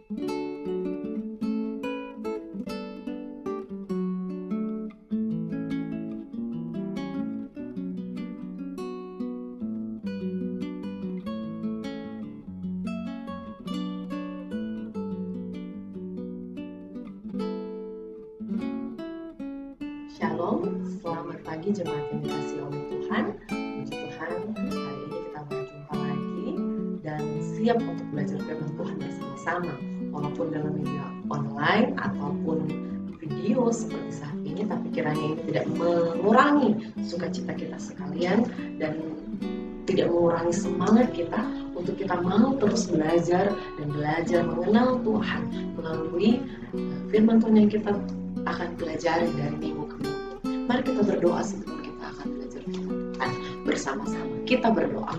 Shalom, selamat pagi jemaat yang dikasihi oleh Tuhan. Puji Tuhan, hari ini kita berjumpa lagi dan siap untuk belajar firman Tuhan bersama-sama. Walaupun dalam media online ataupun video seperti saat ini, tapi kiranya ini tidak mengurangi sukacita kita sekalian dan tidak mengurangi semangat kita untuk kita mau terus belajar dan belajar mengenal Tuhan melalui firman Tuhan yang kita akan pelajari dari minggu ke minggu. Mari kita berdoa sebelum kita akan belajar firman Tuhan bersama-sama. Kita berdoa.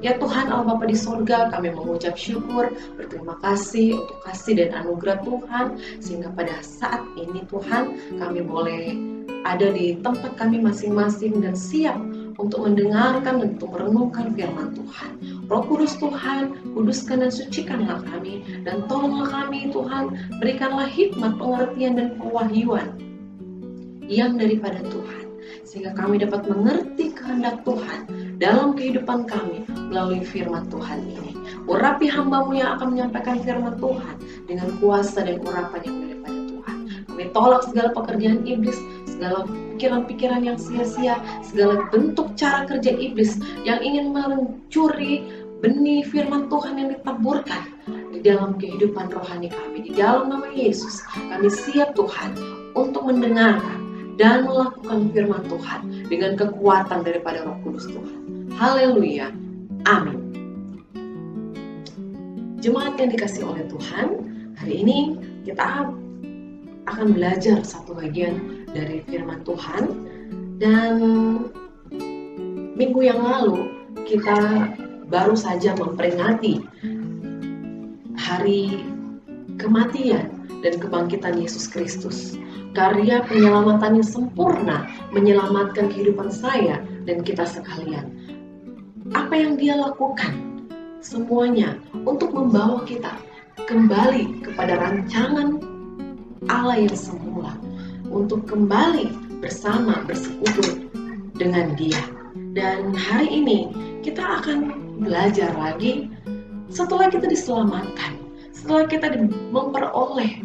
Ya Tuhan Allah Bapa di sorga, kami mengucap syukur, berterima kasih untuk kasih dan anugerah Tuhan, sehingga pada saat ini Tuhan kami boleh ada di tempat kami masing-masing dan siap untuk mendengarkan dan untuk merenungkan firman Tuhan. Roh Kudus Tuhan, kuduskan dan sucikanlah kami, dan tolonglah kami Tuhan, berikanlah hikmat, pengertian dan pewahyuan yang daripada Tuhan, sehingga kami dapat mengerti kehendak Tuhan dalam kehidupan kami melalui firman Tuhan ini. Urapi hamba-Mu yang akan menyampaikan firman Tuhan dengan kuasa dan urapan yang daripada Tuhan. Kami tolak segala pekerjaan iblis, segala pikiran-pikiran yang sia-sia, segala bentuk cara kerja iblis yang ingin mencuri benih firman Tuhan yang ditaburkan di dalam kehidupan rohani kami. Di dalam nama Yesus, kami siap Tuhan untuk mendengarkan dan melakukan firman Tuhan dengan kekuatan daripada Roh Kudus Tuhan. Haleluya. Amin. Jemaat yang dikasihi oleh Tuhan, hari ini kita akan belajar satu bagian dari firman Tuhan, dan minggu yang lalu kita baru saja memperingati hari kematian dan kebangkitan Yesus Kristus. Karya penyelamatannya sempurna, menyelamatkan kehidupan saya dan kita sekalian. Apa yang Dia lakukan? Semuanya untuk membawa kita kembali kepada rancangan Allah yang semula, untuk kembali bersama bersekutu dengan Dia. Dan hari ini kita akan belajar lagi setelah kita diselamatkan, setelah kita memperoleh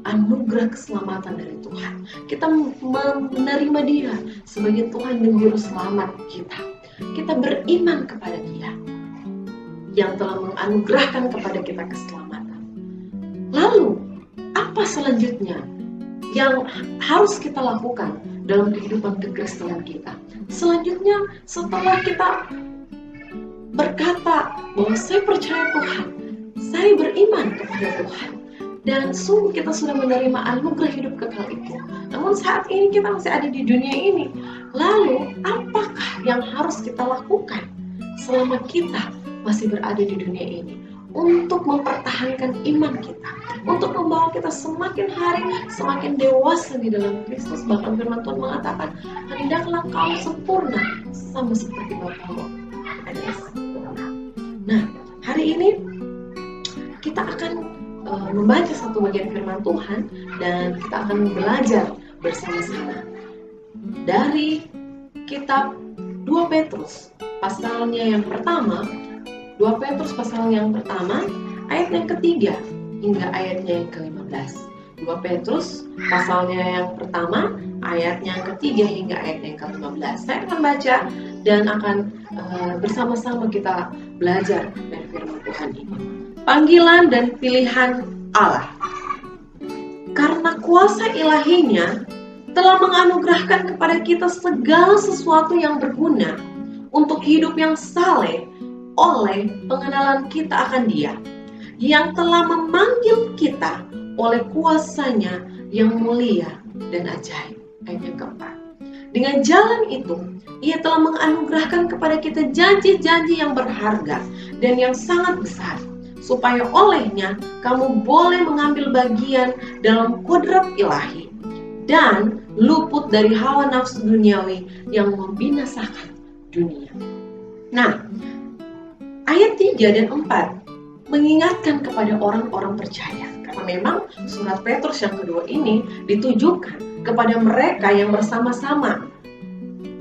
anugerah keselamatan dari Tuhan, kita menerima Dia sebagai Tuhan dan Juru Selamat kita. Kita beriman kepada Dia yang telah menganugerahkan kepada kita keselamatan. Lalu, apa selanjutnya yang harus kita lakukan dalam kehidupan kekristenan kita? Selanjutnya, setelah kita berkata bahwa saya percaya Tuhan, saya beriman kepada Tuhan, dan sungguh kita sudah menerima anugerah hidup kekal itu. Namun saat ini kita masih ada di dunia ini. Lalu apakah yang harus kita lakukan selama kita masih berada di dunia ini untuk mempertahankan iman kita, untuk membawa kita semakin hari semakin dewasa di dalam Kristus? Bahkan firman Tuhan mengatakan, hendaklah kamu sempurna sama seperti Bapamu ada sempurna. Nah, hari ini kita akan membaca satu bagian firman Tuhan dan kita akan belajar bersama-sama dari kitab 2 Petrus pasalnya yang pertama, 2 Petrus pasal yang pertama ayat yang ketiga hingga ayatnya yang ke-15. 2 Petrus pasalnya yang pertama ayatnya yang ketiga hingga ayatnya yang ke-15. Saya akan baca dan akan bersama-sama kita belajar dari firman Tuhan ini. Panggilan dan pilihan Allah. Karena kuasa ilahinya telah menganugerahkan kepada kita segala sesuatu yang berguna untuk hidup yang saleh oleh pengenalan kita akan Dia, yang telah memanggil kita oleh kuasanya yang mulia dan ajaib. Ayat yang keempat. Dengan jalan itu, Ia telah menganugerahkan kepada kita janji-janji yang berharga dan yang sangat besar, supaya olehnya kamu boleh mengambil bagian dalam kodrat ilahi dan luput dari hawa nafsu duniawi yang membinasakan dunia. Nah, ayat 3 dan 4 mengingatkan kepada orang-orang percaya. Karena memang surat Petrus yang kedua ini ditujukan kepada mereka yang bersama-sama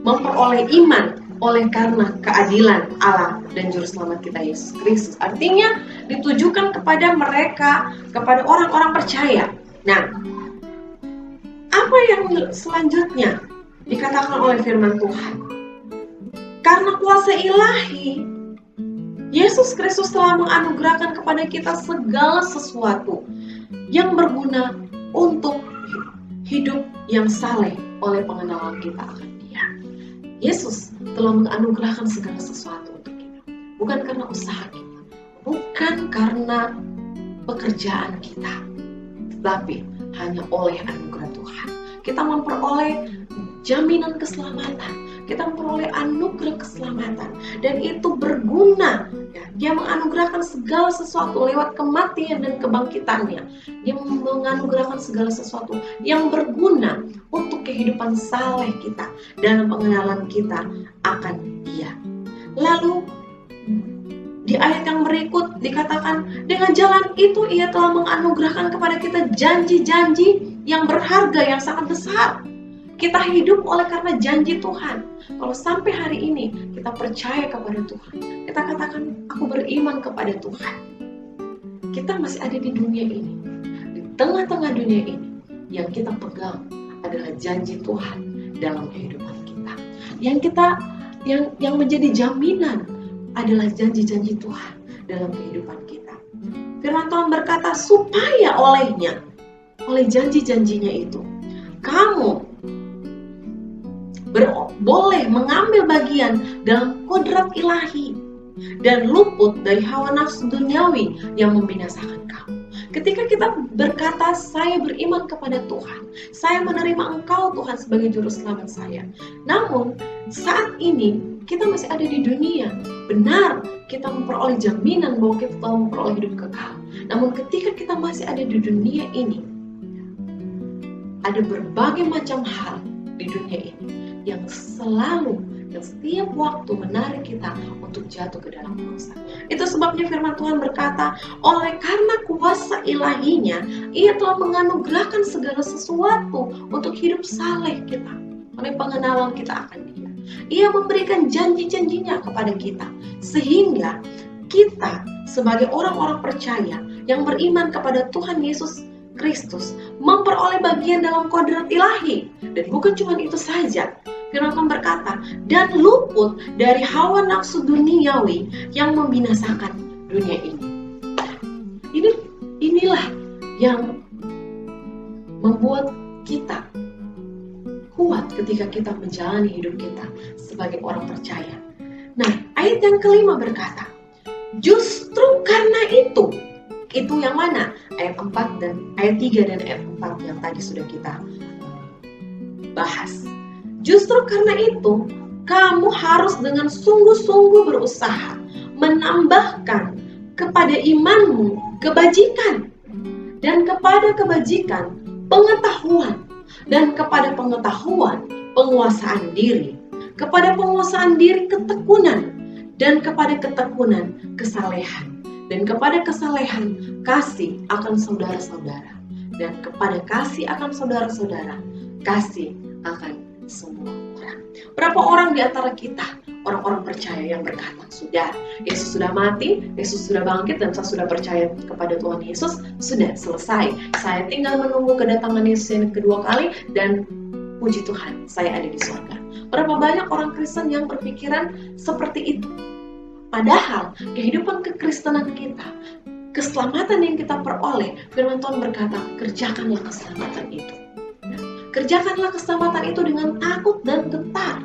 memperoleh iman oleh karena keadilan Allah dan Juru Selamat kita Yesus Kristus. Artinya ditujukan kepada mereka, kepada orang-orang percaya. Nah, apa yang selanjutnya dikatakan oleh firman Tuhan? Karena kuasa ilahi, Yesus Kristus telah menganugerahkan kepada kita segala sesuatu yang berguna untuk hidup yang saleh oleh pengenalan kita akan Dia. Yesus telah menganugerahkan segala sesuatu untuk kita. Bukan karena usaha kita, bukan karena pekerjaan kita, tetapi hanya oleh anugerah Tuhan. Kita memperoleh jaminan keselamatan, kita memperoleh anugerah keselamatan, dan itu berguna. Dia menganugerahkan segala sesuatu lewat kematian dan kebangkitannya. Dia menganugerahkan segala sesuatu yang berguna untuk kehidupan saleh kita dalam pengenalan kita akan Dia. Lalu di ayat yang berikut dikatakan, dengan jalan itu Ia telah menganugerahkan kepada kita janji-janji yang berharga, yang sangat besar. Kita hidup oleh karena janji Tuhan. Kalau sampai hari ini kita percaya kepada Tuhan, kita katakan, aku beriman kepada Tuhan. Kita masih ada di dunia ini, di tengah-tengah dunia ini, yang kita pegang adalah janji Tuhan dalam kehidupan kita. Yang menjadi jaminan adalah janji-janji Tuhan dalam kehidupan kita. Firman Tuhan berkata, supaya olehnya, oleh janji-janjinya itu, kamu boleh mengambil bagian dalam kodrat ilahi dan luput dari hawa nafsu duniawi yang membinasakan kamu. Ketika kita berkata, saya beriman kepada Tuhan, saya menerima Engkau Tuhan sebagai Juru Selamat saya. Namun saat ini kita masih ada di dunia. Benar, kita memperoleh jaminan bahwa kita telah memperoleh hidup kekal. Namun ketika kita masih ada di dunia ini, ada berbagai macam hal di dunia ini yang selalu dan setiap waktu menarik kita untuk jatuh ke dalam dosa. Itu sebabnya firman Tuhan berkata, oleh karena kuasa ilahinya, Ia telah menganugerahkan segala sesuatu untuk hidup saleh kita, oleh pengenalan kita akan Dia. Ia memberikan janji-janjinya kepada kita, sehingga kita sebagai orang-orang percaya yang beriman kepada Tuhan Yesus Kristus memperoleh bagian dalam kodrat ilahi. Dan bukan cuma itu saja, firman Tuhan berkata, dan luput dari hawa nafsu duniawi yang membinasakan dunia ini. Inilah yang membuat kita kuat ketika kita menjalani hidup kita sebagai orang percaya. Nah, ayat yang kelima berkata, justru karena itu yang mana? Ayat 4 dan ayat 3 dan ayat 4 yang tadi sudah kita bahas. Justru karena itu, kamu harus dengan sungguh-sungguh berusaha menambahkan kepada imanmu kebajikan, dan kepada kebajikan pengetahuan, dan kepada pengetahuan penguasaan diri, kepada penguasaan diri ketekunan, dan kepada ketekunan kesalehan, dan kepada kesalehan kasih akan saudara-saudara, dan kepada kasih akan saudara-saudara kasih akan semua orang. Berapa orang di antara kita, orang-orang percaya yang berkata, sudah, Yesus sudah mati, Yesus sudah bangkit, dan saya sudah percaya kepada Tuhan Yesus, sudah selesai. Saya tinggal menunggu kedatangan Yesus yang kedua kali, dan puji Tuhan, saya ada di surga. Berapa banyak orang Kristen yang berpikiran seperti itu? Padahal kehidupan kekristenan kita, keselamatan yang kita peroleh, firman Tuhan berkata, kerjakanlah keselamatan itu. Kerjakanlah keselamatan itu dengan takut dan gentar.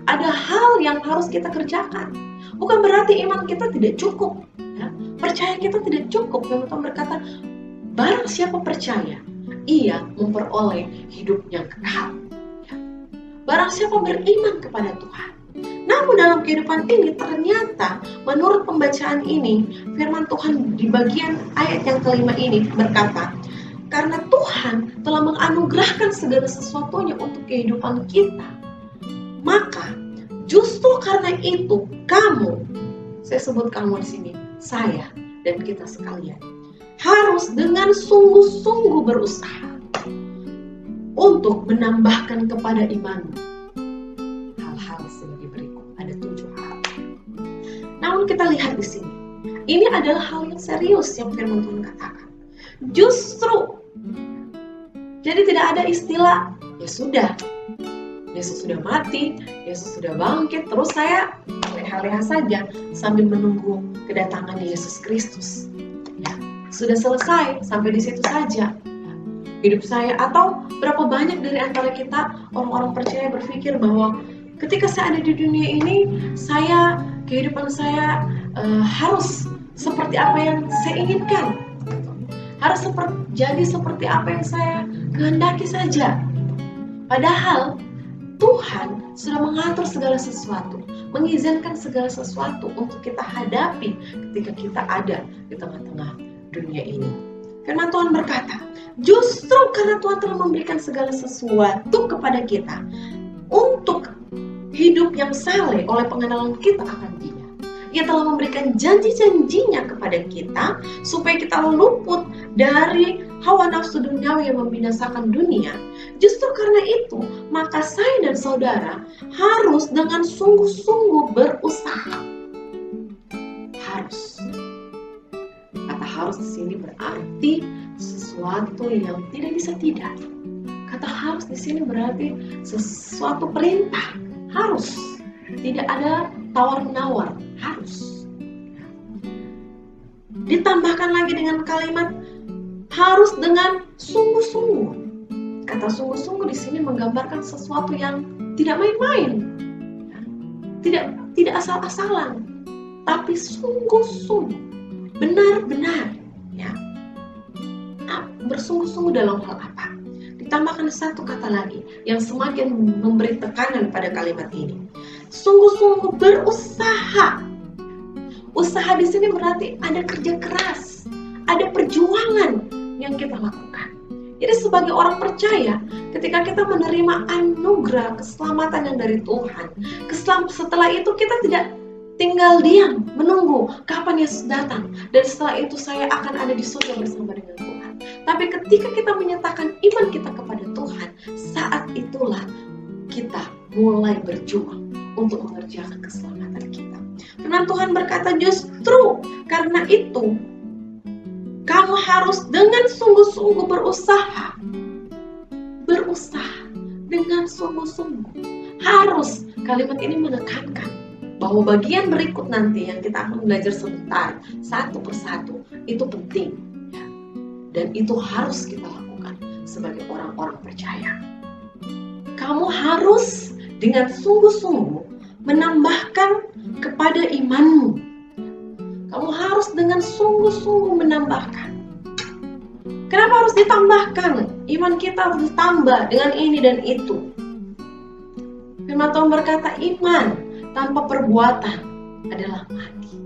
Ada hal yang harus kita kerjakan. Bukan berarti iman kita tidak cukup, ya. Percaya kita tidak cukup. Firman Tuhan berkata, barang siapa percaya, ia memperoleh hidup yang kekal. Ya. Barang siapa beriman kepada Tuhan. Namun dalam kehidupan ini ternyata menurut pembacaan ini, firman Tuhan di bagian ayat yang kelima ini berkata, karena Tuhan telah menganugerahkan segala sesuatunya untuk kehidupan kita, maka justru karena itu kamu, saya sebut kamu di sini, saya dan kita sekalian harus dengan sungguh-sungguh berusaha untuk menambahkan kepada imanmu hal-hal sebagai berikut. Ada 7 hal. Namun kita lihat di sini, ini adalah hal yang serius yang firman Tuhan katakan. Justru, jadi tidak ada istilah, ya sudah, Yesus sudah mati, Yesus sudah bangkit, terus saya leha-leha saja sambil menunggu kedatangan Yesus Kristus. Ya, sudah selesai, sampai di situ saja. Ya, hidup saya, atau berapa banyak dari antara kita orang-orang percaya berpikir bahwa ketika saya ada di dunia ini, kehidupan saya harus seperti apa yang saya inginkan, harus jadi seperti apa yang saya kehendaki saja. Padahal Tuhan sudah mengatur segala sesuatu, mengizinkan segala sesuatu untuk kita hadapi ketika kita ada di tengah-tengah dunia ini. Firman Tuhan berkata, justru karena Tuhan telah memberikan segala sesuatu kepada kita untuk hidup yang saleh oleh pengenalan kita akan Dia. Ia telah memberikan janji-janjinya kepada kita supaya kita luput dari hawa nafsu duniawi yang membinasakan dunia. Justru karena itu, maka saya dan saudara harus dengan sungguh-sungguh berusaha. Harus. Kata harus di sini berarti sesuatu yang tidak bisa tidak. Kata harus di sini berarti sesuatu perintah. Harus. Tidak ada tawar-menawar. Harus. Ditambahkan lagi dengan kalimat harus dengan sungguh-sungguh. Kata sungguh-sungguh di sini menggambarkan sesuatu yang tidak main-main, tidak asal-asalan, tapi sungguh-sungguh, benar-benar. Ya. Nah, bersungguh-sungguh dalam hal apa? Ditambahkan satu kata lagi yang semakin memberi tekanan pada kalimat ini. Sungguh-sungguh berusaha. Usaha di sini berarti ada kerja keras, ada perjuangan yang kita lakukan. Jadi sebagai orang percaya, ketika kita menerima anugerah keselamatan yang dari Tuhan, setelah itu kita tidak tinggal diam menunggu kapan Yesus datang, dan setelah itu saya akan ada di surga bersama dengan Tuhan. Tapi ketika kita menyatakan iman kita kepada Tuhan, saat itulah kita mulai berjuang untuk mengerjakan keselamatan kita. Karena Tuhan berkata, justru karena itu kamu harus dengan sungguh-sungguh berusaha. Berusaha dengan sungguh-sungguh. Harus, kalimat ini menekankan bahwa bagian berikut nanti yang kita akan belajar sebentar, satu persatu, itu penting. Ya. Dan itu harus kita lakukan sebagai orang-orang percaya. Kamu harus dengan sungguh-sungguh menambahkan kepada imanmu. Kamu harus dengan sungguh-sungguh menambahkan. Kenapa harus ditambahkan? Iman kita harus ditambah dengan ini dan itu. Firman Tuhan berkata, iman tanpa perbuatan adalah mati.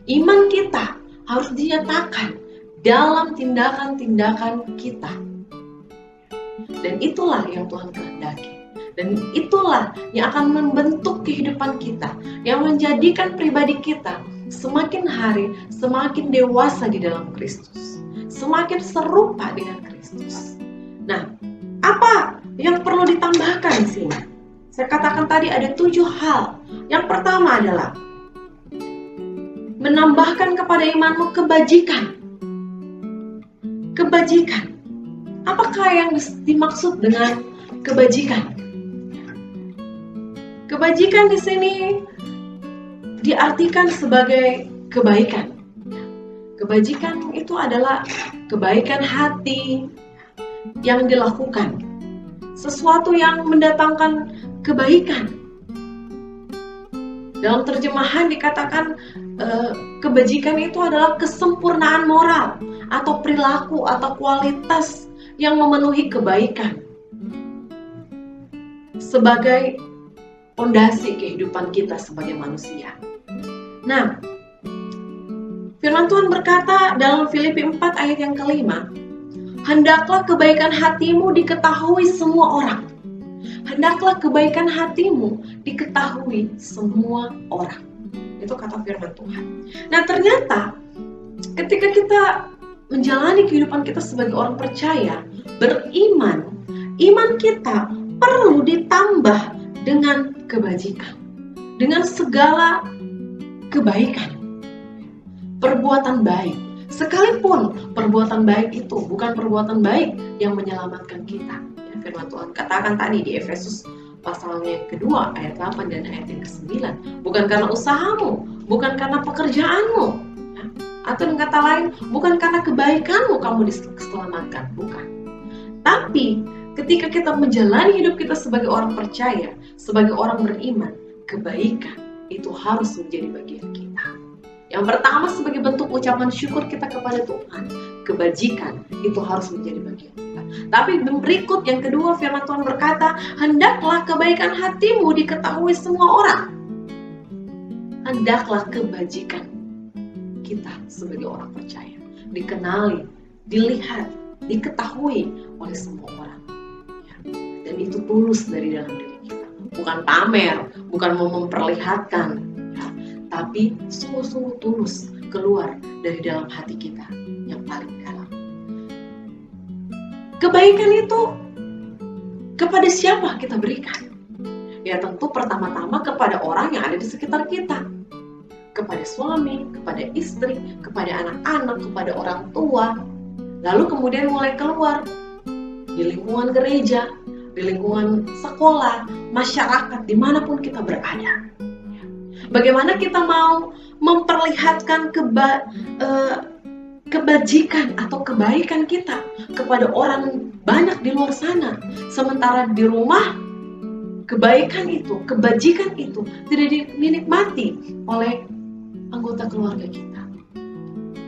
Iman kita harus dinyatakan dalam tindakan-tindakan kita. Dan itulah yang Tuhan kehendaki. Dan itulah yang akan membentuk kehidupan kita, yang menjadikan pribadi kita semakin hari semakin dewasa di dalam Kristus, semakin serupa dengan Kristus. Nah, apa yang perlu ditambahkan di sini? Saya katakan tadi ada 7 hal. Yang pertama adalah menambahkan kepada imanmu kebajikan. Kebajikan. Apakah yang dimaksud dengan kebajikan? Kebajikan di sini diartikan sebagai kebaikan. Kebajikan itu adalah kebaikan hati yang dilakukan. Sesuatu yang mendatangkan kebaikan. Dalam terjemahan dikatakan kebajikan itu adalah kesempurnaan moral atau perilaku atau kualitas yang memenuhi kebaikan sebagai fondasi kehidupan kita sebagai manusia. Nah, firman Tuhan berkata dalam Filipi 4 ayat yang kelima, hendaklah kebaikan hatimu diketahui semua orang. Hendaklah kebaikan hatimu diketahui semua orang. Itu kata firman Tuhan. Nah, ternyata ketika kita menjalani kehidupan kita sebagai orang percaya, beriman, iman kita perlu ditambah dengan kebajikan, dengan segala kebaikan, perbuatan baik. Sekalipun perbuatan baik itu bukan perbuatan baik yang menyelamatkan kita. Ya, firman Tuhan katakan tadi di Efesus pasalnya yang kedua ayat 8 dan ayat yang ke-9. Bukan karena usahamu, bukan karena pekerjaanmu, ya. Atau dengan kata lain, bukan karena kebaikanmu kamu diselamatkan, bukan. Tapi ketika kita menjalani hidup kita sebagai orang percaya, sebagai orang beriman, kebaikan itu harus menjadi bagian kita. Yang pertama sebagai bentuk ucapan syukur kita kepada Tuhan, kebajikan itu harus menjadi bagian kita. Tapi berikut yang kedua, firman Tuhan berkata, hendaklah kebaikan hatimu diketahui semua orang. Hendaklah kebajikan kita sebagai orang percaya dikenali, dilihat, diketahui oleh semua orang. Ya. Dan itu tulus dari dalam diri kita. Bukan pamer, bukan mau memperlihatkan, tapi sungguh-sungguh tulus keluar dari dalam hati kita yang paling dalam. Kebaikan itu kepada siapa kita berikan? Ya tentu pertama-tama kepada orang yang ada di sekitar kita. Kepada suami, kepada istri, kepada anak-anak, kepada orang tua. Lalu kemudian mulai keluar di lingkungan gereja, di lingkungan sekolah, masyarakat, dimanapun kita berada. Bagaimana kita mau memperlihatkan kebajikan atau kebaikan kita kepada orang banyak di luar sana, sementara di rumah kebaikan itu, kebajikan itu tidak dinikmati oleh anggota keluarga kita.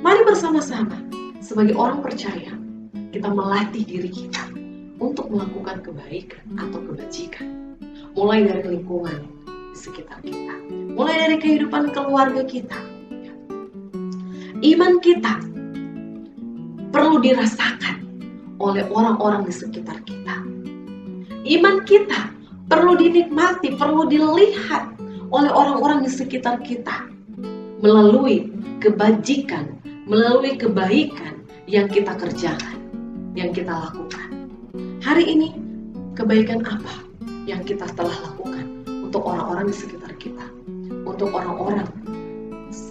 Mari bersama-sama sebagai orang percaya kita melatih diri kita untuk melakukan kebaikan atau kebajikan, mulai dari lingkungan di sekitar kita, mulai dari kehidupan keluarga kita. Iman kita perlu dirasakan oleh orang-orang di sekitar kita. Iman kita perlu dinikmati, perlu dilihat oleh orang-orang di sekitar kita melalui kebajikan, melalui kebaikan yang kita kerjakan, yang kita lakukan. Hari ini kebaikan apa yang kita telah lakukan untuk orang-orang di sekitar kita, untuk orang-orang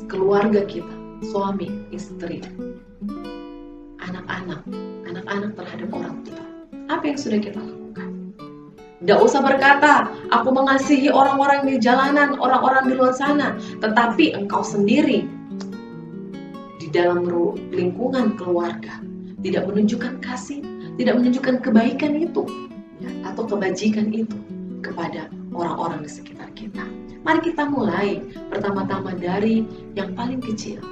keluarga kita, suami, istri, anak-anak terhadap orang tua. Apa yang sudah kita lakukan? Tidak usah berkata, aku mengasihi orang-orang di jalanan, orang-orang di luar sana, tetapi engkau sendiri di dalam lingkungan keluarga tidak menunjukkan kasih, tidak menunjukkan kebaikan itu, ya, atau kebajikan itu kepada orang-orang di sekitar kita. Mari kita mulai pertama-tama dari yang paling kecil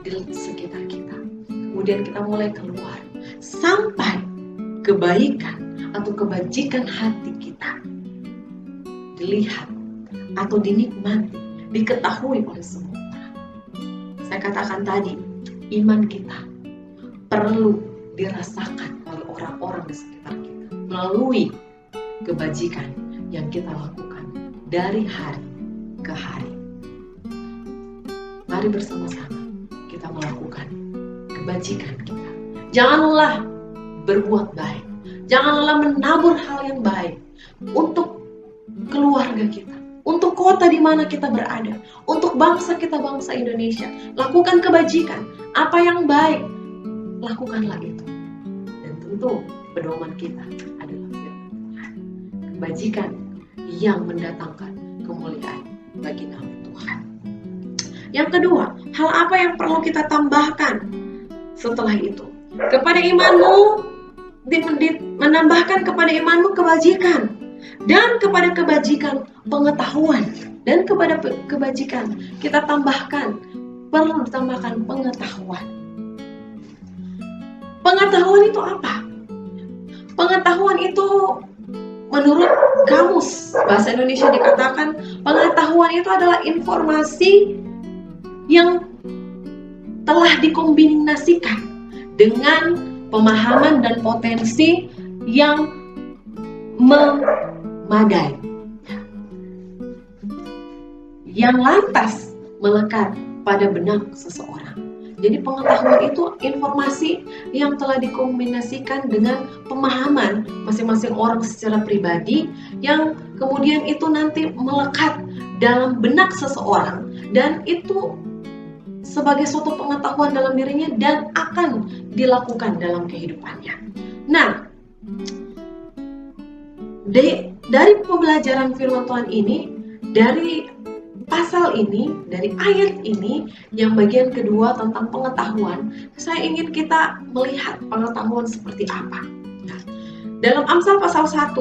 di sekitar kita. Kemudian kita mulai keluar sampai kebaikan atau kebajikan hati kita dilihat atau dinikmati, diketahui oleh semua orang. Saya katakan tadi, iman kita perlu dirasakan oleh orang-orang di sekitar kita melalui kebajikan yang kita lakukan dari hari ke hari. Mari bersama-sama kita melakukan kebajikan kita. Jangan lelah berbuat baik. Jangan lelah menabur hal yang baik untuk keluarga kita, untuk kota di mana kita berada, untuk bangsa kita, bangsa Indonesia. Lakukan kebajikan, apa yang baik, lakukanlah itu. Dan tentu pedoman kita adalah firman Tuhan. Kebajikan yang mendatangkan kemuliaan bagi nama Tuhan. Yang kedua, hal apa yang perlu kita tambahkan setelah itu? Kepada imanmu, menambahkan kepada imanmu kebajikan, dan kepada kebajikan pengetahuan, dan kepada kebajikan kita tambahkan, perlu ditambahkan pengetahuan. Pengetahuan itu apa? Pengetahuan itu menurut kamus bahasa Indonesia dikatakan pengetahuan itu adalah informasi yang telah dikombinasikan dengan pemahaman dan potensi yang memadai, yang lantas melekat pada benak seseorang. Jadi pengetahuan itu informasi yang telah dikombinasikan dengan pemahaman masing-masing orang secara pribadi, yang kemudian itu nanti melekat dalam benak seseorang, dan itu sebagai suatu pengetahuan dalam dirinya dan akan dilakukan dalam kehidupannya. Nah, dari pembelajaran firman Tuhan ini, dari pasal ini, dari ayat ini yang bagian kedua tentang pengetahuan, saya ingin kita melihat pengetahuan seperti apa. Nah, dalam Amsal pasal 1,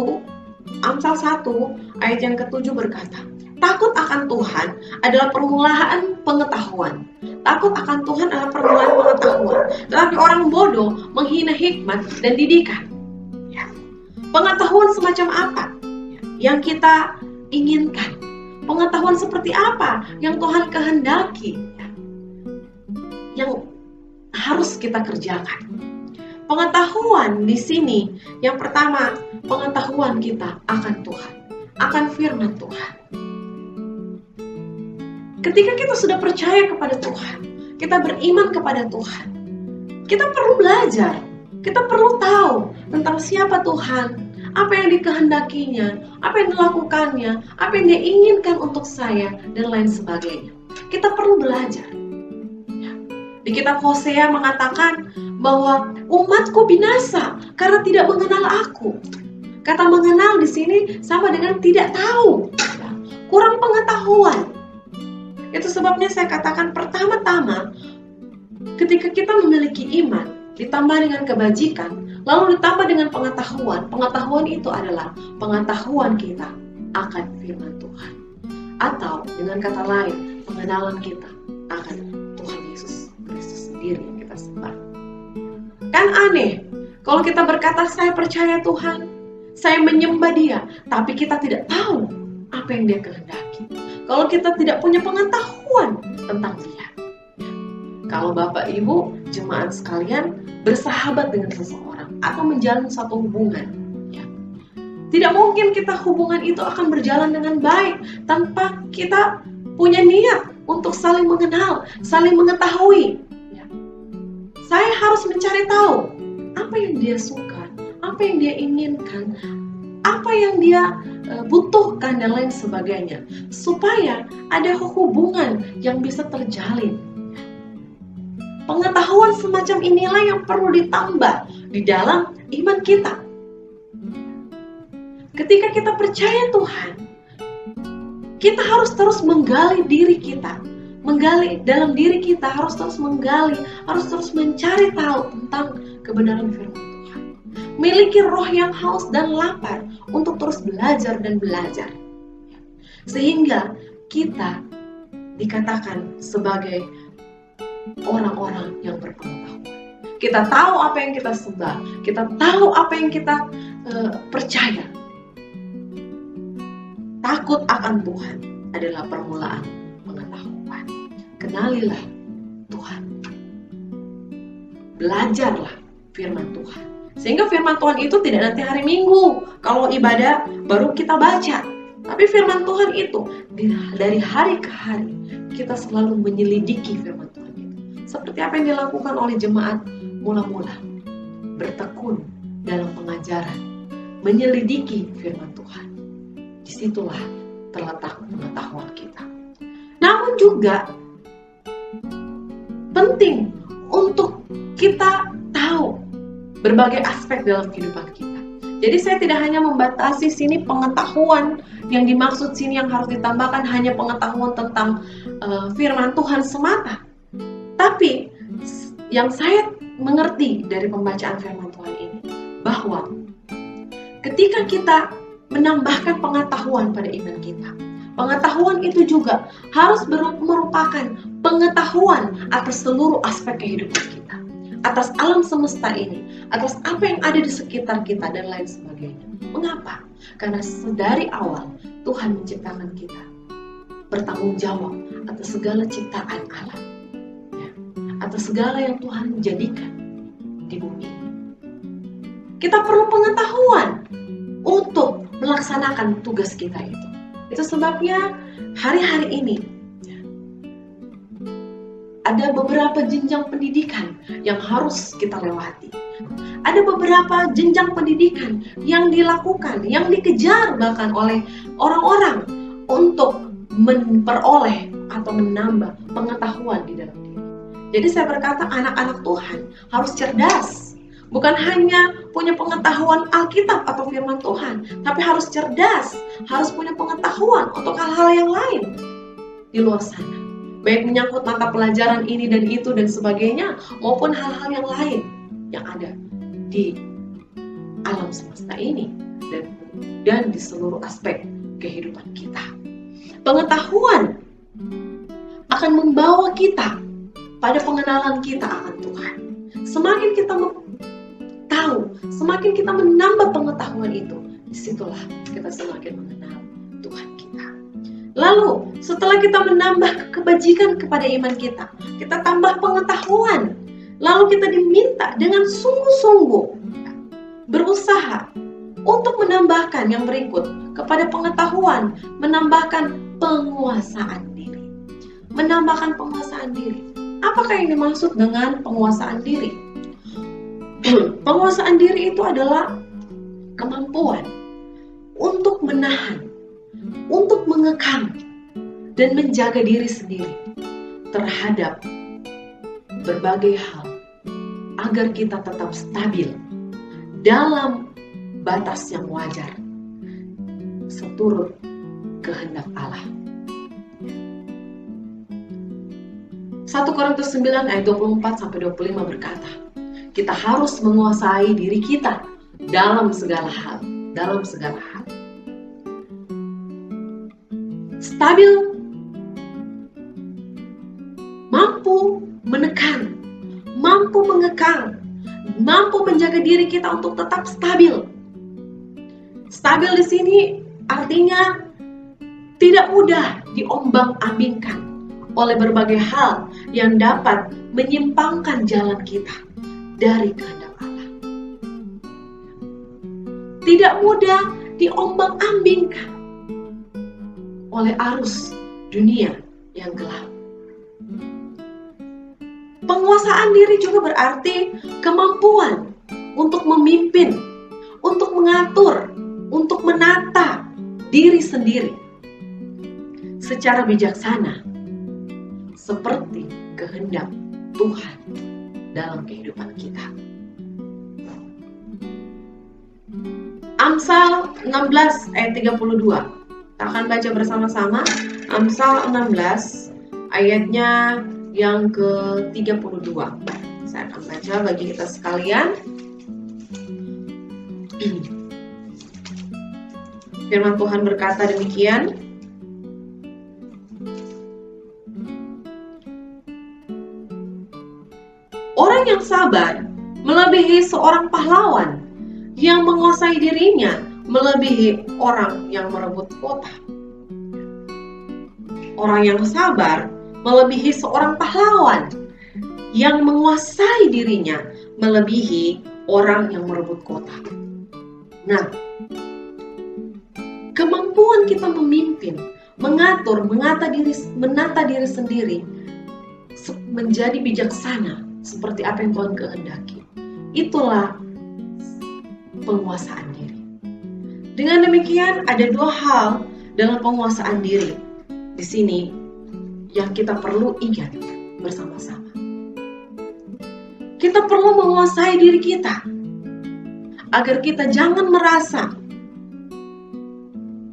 Amsal 1 ayat yang ke-7 berkata, takut akan Tuhan adalah permulaan pengetahuan. Takut akan Tuhan adalah permulaan pengetahuan. Tetapi orang bodoh menghina hikmat dan didikan. Ya. Pengetahuan semacam apa yang kita inginkan? Pengetahuan seperti apa yang Tuhan kehendaki, yang harus kita kerjakan? Pengetahuan di sini, yang pertama, pengetahuan kita akan Tuhan, akan firman Tuhan. Ketika kita sudah percaya kepada Tuhan, kita beriman kepada Tuhan, kita perlu belajar, kita perlu tahu tentang siapa Tuhan, apa yang dikehendakinya, apa yang dilakukannya, apa yang dia inginkan untuk saya, dan lain sebagainya. Kita perlu belajar. Di kitab Hosea mengatakan bahwa umatku binasa karena tidak mengenal aku. Kata mengenal di sini sama dengan tidak tahu, kurang pengetahuan. Itu sebabnya saya katakan pertama-tama, ketika kita memiliki iman, ditambah dengan kebajikan, lalu ditambah dengan pengetahuan. Pengetahuan itu adalah pengetahuan kita akan firman Tuhan. Atau dengan kata lain, pengenalan kita akan Tuhan Yesus Kristus sendiri yang kita sembah. Kan aneh, kalau kita berkata saya percaya Tuhan, saya menyembah Dia, tapi kita tidak tahu apa yang Dia kehendaki. Kalau kita tidak punya pengetahuan tentang Dia. Kalau Bapak Ibu jemaat sekalian bersahabat dengan seseorang atau menjalin satu hubungan, ya, tidak mungkin kita hubungan itu akan berjalan dengan baik tanpa kita punya niat untuk saling mengenal, saling mengetahui. Ya. Saya harus mencari tahu apa yang dia suka, apa yang dia inginkan, apa yang dia butuhkan, dan lain sebagainya, supaya ada hubungan yang bisa terjalin. Pengetahuan semacam inilah yang perlu ditambah di dalam iman kita. Ketika kita percaya Tuhan, kita harus terus menggali diri kita, menggali dalam diri kita, harus terus menggali, harus terus mencari tahu tentang kebenaran firman Tuhan. Miliki roh yang haus dan lapar untuk terus belajar dan belajar, sehingga kita dikatakan sebagai orang-orang yang berpengetahuan. Kita tahu apa yang kita sembah, kita tahu apa yang kita percaya. Takut akan Tuhan adalah permulaan pengetahuan. Kenalilah Tuhan. Belajarlah firman Tuhan. Sehingga firman Tuhan itu tidak nanti hari Minggu, kalau ibadah baru kita baca. Tapi firman Tuhan itu dari hari ke hari kita selalu menyelidiki firman Tuhan itu. Seperti apa yang dilakukan oleh jemaat mula-mula. Bertekun dalam pengajaran, menyelidiki firman Tuhan. Disitulah terletak pengetahuan kita. Namun juga penting untuk kita tahu berbagai aspek dalam kehidupan kita. Jadi saya tidak hanya membatasi sini pengetahuan yang dimaksud sini yang harus ditambahkan hanya pengetahuan tentang firman Tuhan semata. Tapi yang saya mengerti dari pembacaan firman Tuhan ini, bahwa ketika kita menambahkan pengetahuan pada iman kita, pengetahuan itu juga harus merupakan pengetahuan atas seluruh aspek kehidupan kita, atas alam semesta ini, atas apa yang ada di sekitar kita, dan lain sebagainya. Mengapa? Karena dari awal Tuhan menciptakan kita bertanggung jawab atas segala ciptaan alam, ya, atas segala yang Tuhan jadikan di bumi. Kita perlu pengetahuan untuk melaksanakan tugas kita itu. Itu sebabnya hari-hari ini ada beberapa jenjang pendidikan yang harus kita lewati. Ada beberapa jenjang pendidikan yang dilakukan, yang dikejar bahkan oleh orang-orang untuk memperoleh atau menambah pengetahuan di dalam diri. Jadi saya berkata anak-anak Tuhan harus cerdas. Bukan hanya punya pengetahuan Alkitab atau firman Tuhan, tapi harus cerdas, harus punya pengetahuan untuk hal-hal yang lain di luar sana. Baik menyangkut mata pelajaran ini dan itu dan sebagainya, maupun hal-hal yang lain yang ada di alam semesta ini dan di seluruh aspek kehidupan kita. Pengetahuan akan membawa kita pada pengenalan kita akan Tuhan. Semakin kita tahu, semakin kita menambah pengetahuan itu, disitulah kita semakin mengenal Tuhan kita. Lalu setelah kita menambah kebajikan kepada iman kita tambah pengetahuan, lalu kita diminta dengan sungguh-sungguh berusaha untuk menambahkan yang berikut kepada pengetahuan, menambahkan penguasaan diri. Menambahkan penguasaan diri. Apakah yang dimaksud dengan penguasaan diri? Penguasaan diri itu adalah kemampuan untuk menahan, untuk mengekang dan menjaga diri sendiri terhadap berbagai hal agar kita tetap stabil dalam batas yang wajar seturut kehendak Allah. 1 Korintus 9 ayat 24-25 berkata, kita harus menguasai diri kita dalam segala hal, Stabil, mampu menekan, mampu mengekang, mampu menjaga diri kita untuk tetap stabil. Stabil di sini artinya tidak mudah diombang-ambingkan oleh berbagai hal yang dapat menyimpangkan jalan kita dari kehendak Allah. Tidak mudah diombang-ambingkan oleh arus dunia yang gelap. Penguasaan diri juga berarti kemampuan untuk memimpin, untuk mengatur, untuk menata diri sendiri secara bijaksana seperti kehendak Tuhan dalam kehidupan kita. Amsal 16 ayat 32. Kita akan baca bersama-sama Amsal 16 ayatnya yang ke-32. Saya akan baca bagi kita sekalian. Firman Tuhan berkata demikian. Orang yang sabar melebihi seorang pahlawan yang menguasai dirinya melebihi orang yang merebut kota. Orang yang sabar melebihi seorang pahlawan yang menguasai dirinya melebihi orang yang merebut kota. Nah, kemampuan kita memimpin, mengatur, menata diri sendiri menjadi bijaksana seperti apa yang Tuhan kehendaki. Itulah penguasaan diri. Dengan demikian ada dua hal dalam penguasaan diri di sini yang kita perlu ingat bersama-sama. Kita perlu menguasai diri kita agar kita jangan merasa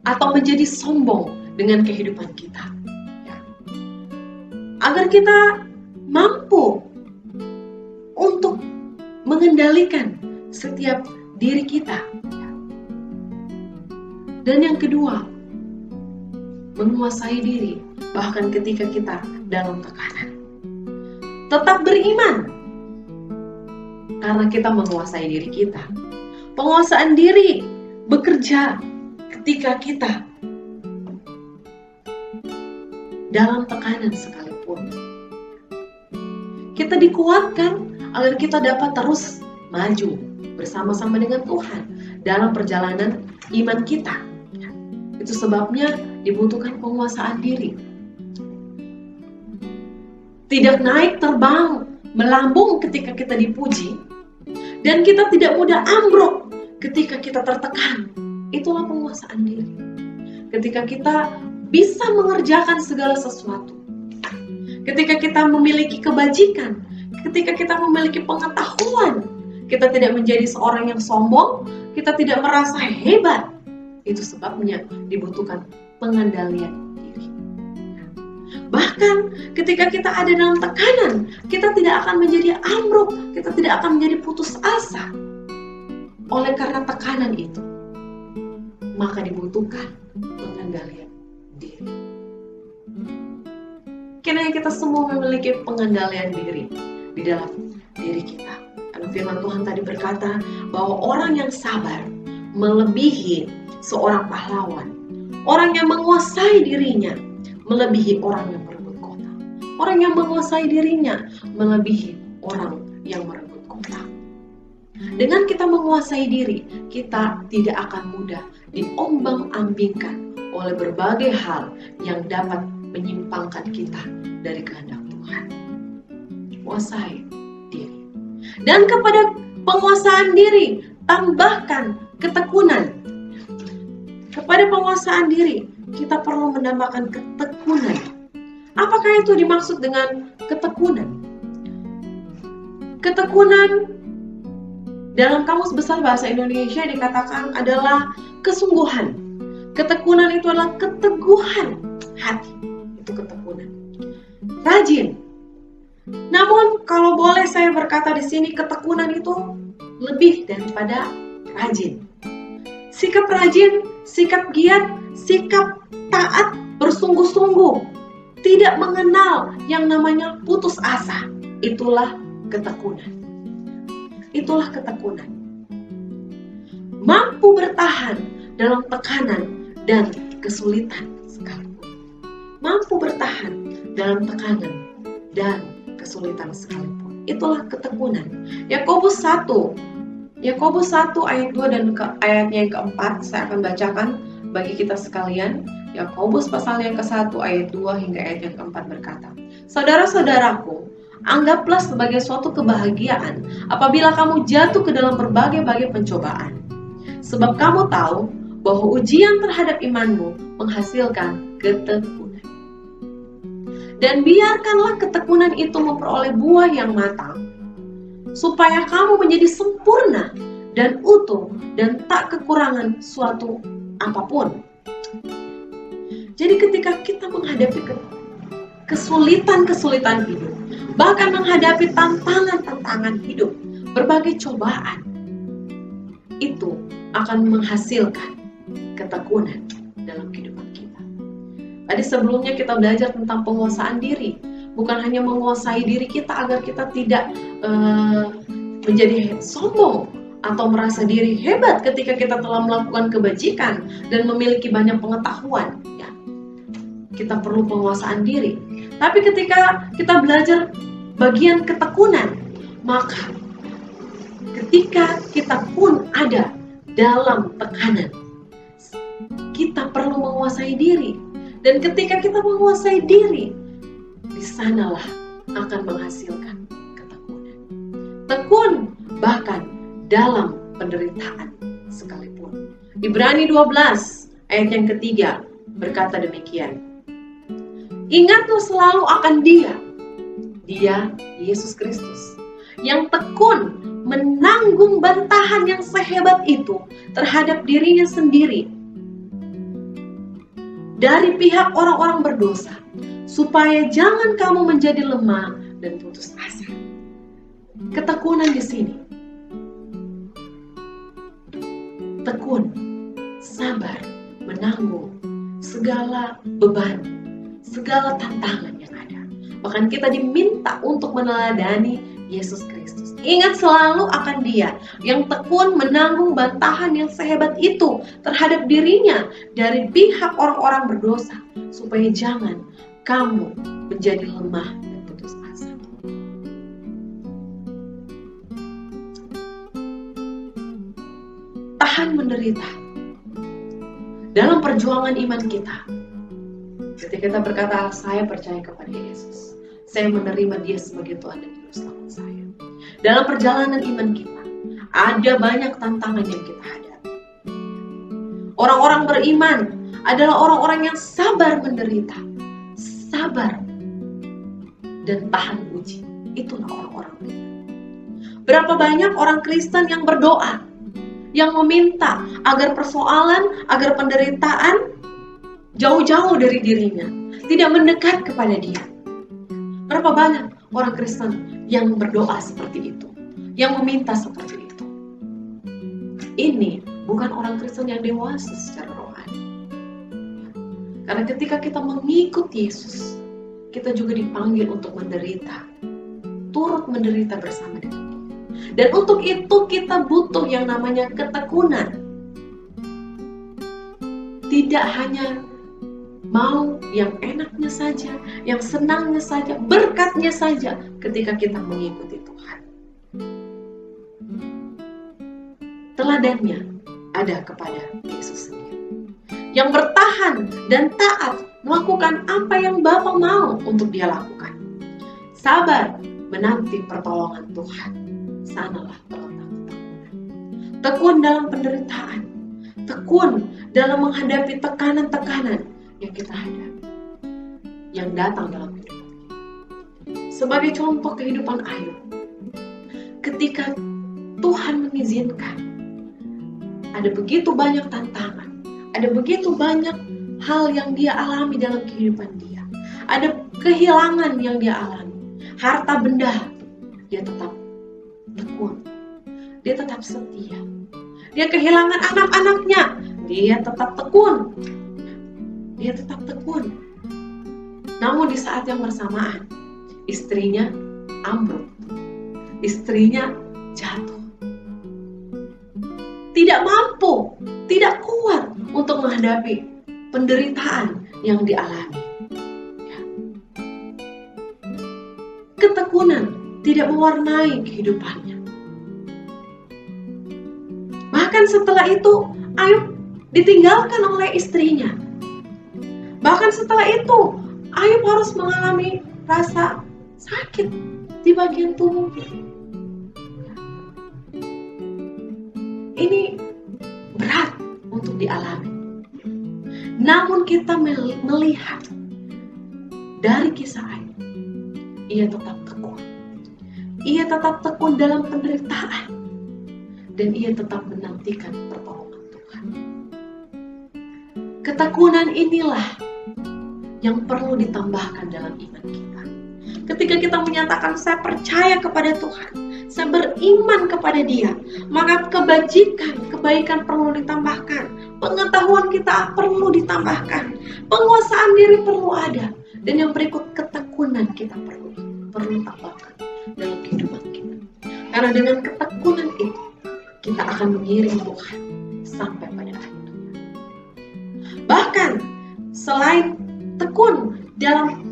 atau menjadi sombong dengan kehidupan kita. Agar kita mampu untuk mengendalikan setiap diri kita. Dan yang kedua, menguasai diri bahkan ketika kita dalam tekanan. Tetap beriman karena kita menguasai diri kita. Penguasaan diri bekerja ketika kita dalam tekanan sekalipun. Kita dikuatkan agar kita dapat terus maju bersama-sama dengan Tuhan dalam perjalanan iman kita. Itu sebabnya dibutuhkan penguasaan diri. tidak naik terbang, melambung ketika kita dipuji, dan kita tidak mudah ambruk ketika kita tertekan. Itulah penguasaan diri. Ketika kita bisa mengerjakan segala sesuatu, ketika kita memiliki kebajikan, ketika kita memiliki pengetahuan, kita tidak menjadi seorang yang sombong, kita tidak merasa hebat. Itu sebabnya dibutuhkan pengendalian diri. Bahkan ketika kita ada dalam tekanan, kita tidak akan menjadi ambruk, kita tidak akan menjadi putus asa. Oleh karena tekanan itu, maka dibutuhkan pengendalian diri. Kiranya kita semua memiliki pengendalian diri di dalam diri kita. Karena firman Tuhan tadi berkata bahwa orang yang sabar melebihi seorang pahlawan. Orang yang menguasai dirinya melebihi orang yang merebut kota. Orang yang menguasai dirinya melebihi orang yang merebut kota. Dengan kita menguasai diri, kita tidak akan mudah diombang-ambingkan oleh berbagai hal yang dapat menyimpangkan kita dari kehendak Tuhan. Kuasai diri. Dan kepada penguasaan diri, tambahkan ketekunan. Kepada penguasaan diri, kita perlu menambahkan ketekunan. Apakah itu dimaksud dengan ketekunan? Ketekunan dalam Kamus Besar Bahasa Indonesia dikatakan adalah kesungguhan. Ketekunan itu adalah keteguhan hati. Itu ketekunan. Rajin. Namun kalau boleh saya berkata di sini, ketekunan itu lebih daripada rajin. Sikap rajin, sikap giat, sikap taat, bersungguh-sungguh, tidak mengenal yang namanya putus asa. Itulah ketekunan. Itulah ketekunan. Mampu bertahan dalam tekanan dan kesulitan sekalipun. Mampu bertahan dalam tekanan dan kesulitan sekalipun. Itulah ketekunan. Yakobus 1 ayat 2 dan ayatnya yang keempat saya akan bacakan bagi kita sekalian. Yakobus pasal yang ke-1 ayat 2 hingga ayat yang keempat berkata, "Saudara-saudaraku, anggaplah sebagai suatu kebahagiaan apabila kamu jatuh ke dalam berbagai-bagai pencobaan. Sebab kamu tahu bahwa ujian terhadap imanmu menghasilkan ketekunan. Dan biarkanlah ketekunan itu memperoleh buah yang matang, supaya kamu menjadi sempurna dan utuh dan tak kekurangan suatu apapun." Jadi ketika kita menghadapi kesulitan-kesulitan hidup, bahkan menghadapi tantangan-tantangan hidup, berbagai cobaan, itu akan menghasilkan ketekunan dalam kehidupan kita. Tadi sebelumnya kita belajar tentang penguasaan diri. Bukan hanya menguasai diri kita agar kita tidak menjadi sombong atau merasa diri hebat ketika kita telah melakukan kebajikan dan memiliki banyak pengetahuan. Ya, kita perlu penguasaan diri. Tapi ketika kita belajar bagian ketekunan, maka ketika kita pun ada dalam tekanan, kita perlu menguasai diri. Dan ketika kita menguasai diri, di sanalah akan menghasilkan ketekunan. Tekun bahkan dalam penderitaan sekalipun. Ibrani 12 ayat yang ketiga berkata demikian, "Ingatlah selalu akan Dia Yesus Kristus, yang tekun menanggung bantahan yang sehebat itu terhadap dirinya sendiri dari pihak orang-orang berdosa, supaya jangan kamu menjadi lemah dan putus asa." Ketekunan di sini, tekun, sabar, menanggung segala beban, segala tantangan yang ada. Bahkan kita diminta untuk meneladani Yesus Kristus. Ingat selalu akan Dia yang tekun menanggung bantahan yang sehebat itu terhadap dirinya dari pihak orang-orang berdosa, supaya jangan kamu menjadi lemah dan putus asa. Tahan menderita dalam perjuangan iman kita. Ketika kita berkata, "Saya percaya kepada Yesus, saya menerima Dia sebagai Tuhan dan Juru Selamat saya. Dalam perjalanan iman kita, ada banyak tantangan yang kita hadapi. Orang-orang beriman adalah orang-orang yang sabar menderita, sabar dan tahan uji. Itulah orang-orang beriman. Berapa banyak orang Kristen yang berdoa, yang meminta agar persoalan, agar penderitaan jauh-jauh dari dirinya, tidak mendekat kepada Dia. Berapa banyak orang Kristen yang berdoa seperti itu, yang meminta seperti itu. Ini bukan orang Kristen yang dewasa secara rohani. Karena ketika kita mengikut Yesus, kita juga dipanggil untuk menderita, turut menderita bersama dengan Dia. Dan untuk itu kita butuh yang namanya ketekunan. Tidak hanya mau yang enaknya saja, yang senangnya saja, berkatnya saja ketika kita mengikuti Tuhan. Teladannya ada kepada Yesus sendiri, yang bertahan dan taat melakukan apa yang Bapa mau untuk Dia lakukan. Sabar menanti pertolongan Tuhan. Sanalah terletak ketekunan. Tekun dalam penderitaan, tekun dalam menghadapi tekanan-tekanan yang kita hadapi, yang datang dalam kehidupan kita. Sebagai contoh kehidupan Ayub, ketika Tuhan mengizinkan, ada begitu banyak tantangan, ada begitu banyak hal yang dia alami dalam kehidupan dia, ada kehilangan yang dia alami, harta benda, dia tetap tekun, dia tetap setia. Dia kehilangan anak-anaknya, dia tetap tekun. Dia tetap tekun. Namun di saat yang bersamaan, istrinya ambruk, istrinya jatuh. Tidak mampu, tidak kuat untuk menghadapi penderitaan yang dialami. Ketekunan tidak mewarnai kehidupannya. Bahkan setelah itu, Ayub ditinggalkan oleh istrinya. Bahkan setelah itu, Ayub harus mengalami rasa sakit di bagian tubuhnya. Ini berat untuk dialami. Namun kita melihat dari kisah Ayub, ia tetap tekun. Ia tetap tekun dalam penderitaan. Dan ia tetap menantikan pertolongan Tuhan. Ketekunan inilah yang perlu ditambahkan dalam iman kita. Ketika kita menyatakan saya percaya kepada Tuhan, saya beriman kepada Dia, maka kebaikan perlu ditambahkan, pengetahuan kita perlu ditambahkan, penguasaan diri perlu ada, dan yang berikut ketekunan kita perlu tambahkan dalam kehidupan kita. Karena dengan ketekunan itu kita akan mengiring Tuhan sampai pada akhir dunia. Bahkan selain tekun dalam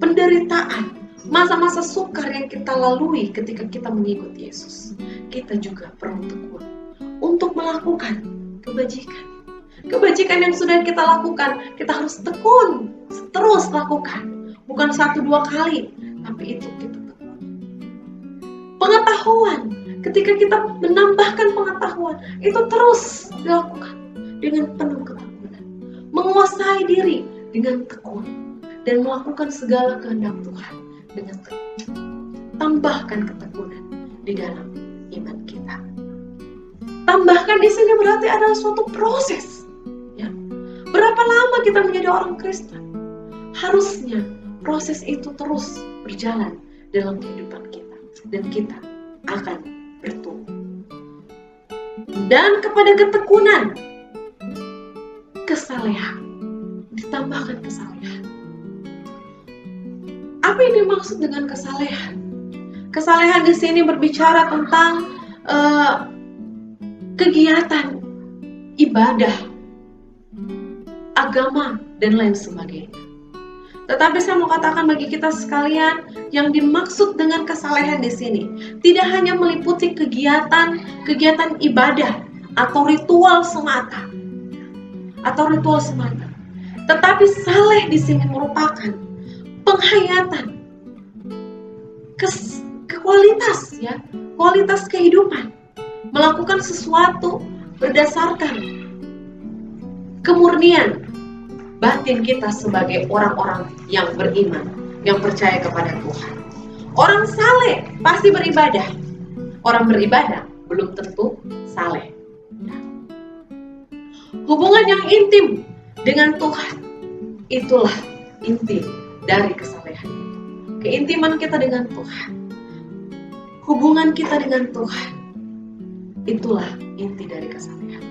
penderitaan, masa-masa sukar yang kita lalui ketika kita mengikut Yesus, kita juga perlu tekun untuk melakukan kebajikan. Kebajikan yang sudah kita lakukan, kita harus tekun, terus lakukan. Bukan 1-2 kali, tapi itu kita tekun. Pengetahuan, ketika kita menambahkan pengetahuan, itu terus dilakukan dengan penuh ketekunan. Menguasai diri dengan tekun dan melakukan segala kehendak Tuhan dengan tekun. Tambahkan ketekunan di dalam iman kita. Tambahkan di sini berarti adalah suatu proses. Ya. Berapa lama kita menjadi orang Kristen? Harusnya proses itu terus berjalan dalam kehidupan kita dan kita akan bertumbuh. Dan kepada ketekunan, kesalehan, ditambahkan kesalehan. Apa yang dimaksud dengan kesalehan? Kesalehan di sini berbicara tentang kegiatan ibadah, agama, dan lain sebagainya. Tetapi saya mau katakan bagi kita sekalian, yang dimaksud dengan kesalehan di sini tidak hanya meliputi kegiatan ibadah atau ritual semata, tetapi saleh di sini merupakan penghayatan, ke kualitas ya, kualitas kehidupan. Melakukan sesuatu berdasarkan kemurnian batin kita sebagai orang-orang yang beriman, yang percaya kepada Tuhan. Orang saleh pasti beribadah. Orang beribadah belum tentu saleh. Hubungan yang intim dengan Tuhan, itulah inti dari kesalehan. Keintiman kita dengan Tuhan, hubungan kita dengan Tuhan, itulah inti dari kesalehan.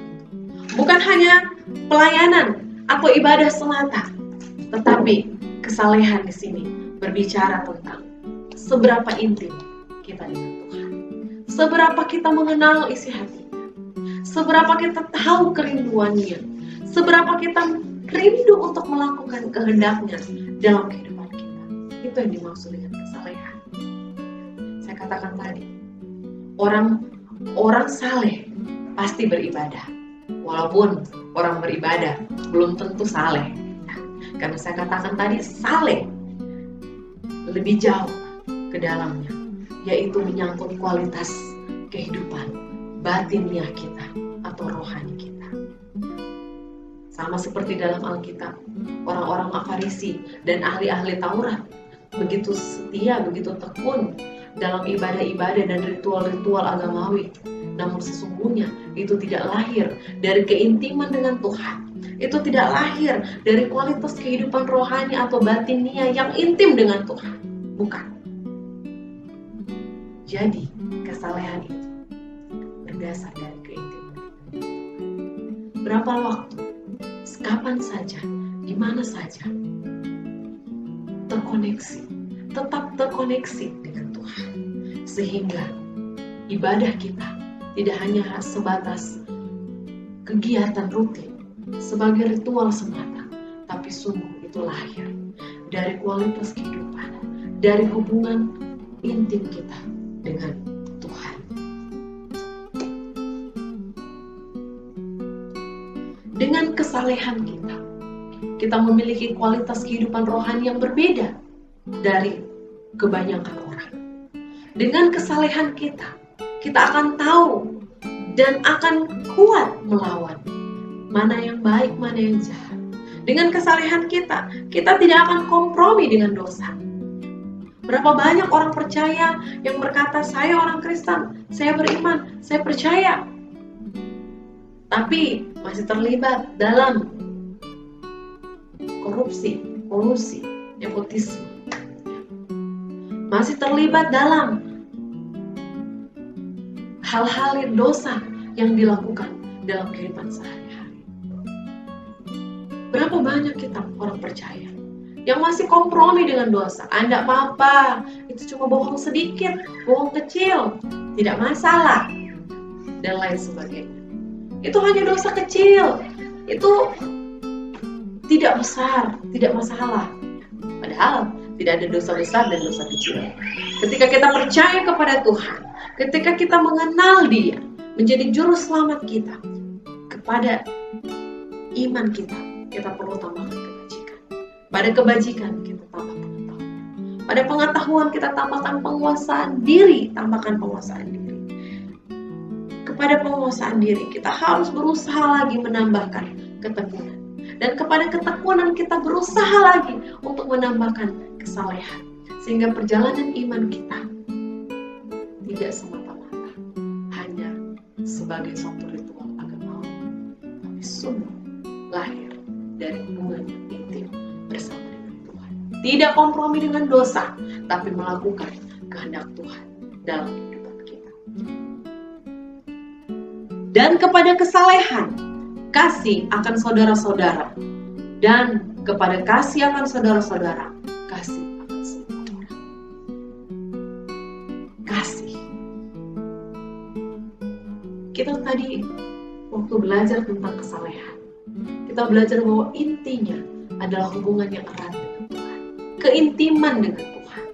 Bukan hanya pelayanan atau ibadah semata, tetapi kesalehan di sini berbicara tentang seberapa intim kita dengan Tuhan, seberapa kita mengenal isi hatinya, seberapa kita tahu kerinduannya, seberapa kita rindu untuk melakukan kehendaknya dalam kehidupan kita. Itu yang dimaksud dengan kesalehan. Saya katakan tadi, orang saleh pasti beribadah, walaupun orang beribadah belum tentu saleh. Karena saya katakan tadi, saleh lebih jauh ke dalamnya, yaitu menyangkut kualitas kehidupan batinnya kita atau rohani kita. Sama seperti dalam Alkitab, orang-orang Farisi dan ahli-ahli Taurat begitu setia, begitu tekun dalam ibadah-ibadah dan ritual-ritual agamawi. Namun sesungguhnya itu tidak lahir dari keintiman dengan Tuhan. Itu tidak lahir dari kualitas kehidupan rohani atau batinnya yang intim dengan Tuhan. Bukan. Jadi kesalehan itu berdasar dari keintiman. Berapa waktu, kapan saja, di mana saja, tetap terkoneksi dengan Tuhan. Sehingga ibadah kita tidak hanya sebatas kegiatan rutin sebagai ritual semata, tapi sungguh itu lahir dari kualitas kehidupan, dari hubungan intim kita dengan Tuhan. Dengan kesalehan kita memiliki kualitas kehidupan rohani yang berbeda dari kebanyakan orang. Dengan kesalehan kita akan tahu dan akan kuat melawan mana yang baik, mana yang jahat. Dengan kesalehan kita tidak akan kompromi dengan dosa. Berapa banyak orang percaya yang berkata, saya orang Kristen, saya beriman, saya percaya, tapi masih terlibat dalam korupsi, kolusi, nepotisme. Masih terlibat dalam hal-hal dosa yang dilakukan dalam kehidupan sehari-hari. Berapa banyak kita orang percaya yang masih kompromi dengan dosa. Anda apa-apa, itu cuma bohong sedikit, bohong kecil, tidak masalah, dan lain sebagainya. Itu hanya dosa kecil, itu tidak besar, tidak masalah. Padahal tidak ada dosa besar dan dosa kecil. Ketika kita percaya kepada Tuhan, ketika kita mengenal Dia menjadi juru selamat kita, kepada iman kita perlu tambahkan kebajikan. Pada kebajikan kita tambah pengetahuan. Pada pengetahuan kita tambahkan penguasaan diri, tambahkan penguasaan diri. Kepada penguasaan diri kita harus berusaha lagi menambahkan ketekunan. Dan kepada ketekunan kita berusaha lagi untuk menambahkan kesalehan. Sehingga perjalanan iman kita tidak semata-mata hanya sebagai suatu ritual agamawi, tapi sungguh lahir dari hubungan yang intim bersama dengan Tuhan. Tidak kompromi dengan dosa, tapi melakukan kehendak Tuhan dalam kehidupan kita. Dan kepada kesalehan, kasih akan saudara-saudara, dan kepada kasih akan saudara-saudara, kasih akan semua orang. Kasih. Kita tadi waktu belajar tentang kesalehan, kita belajar bahwa intinya adalah hubungan yang erat dengan Tuhan, keintiman dengan Tuhan.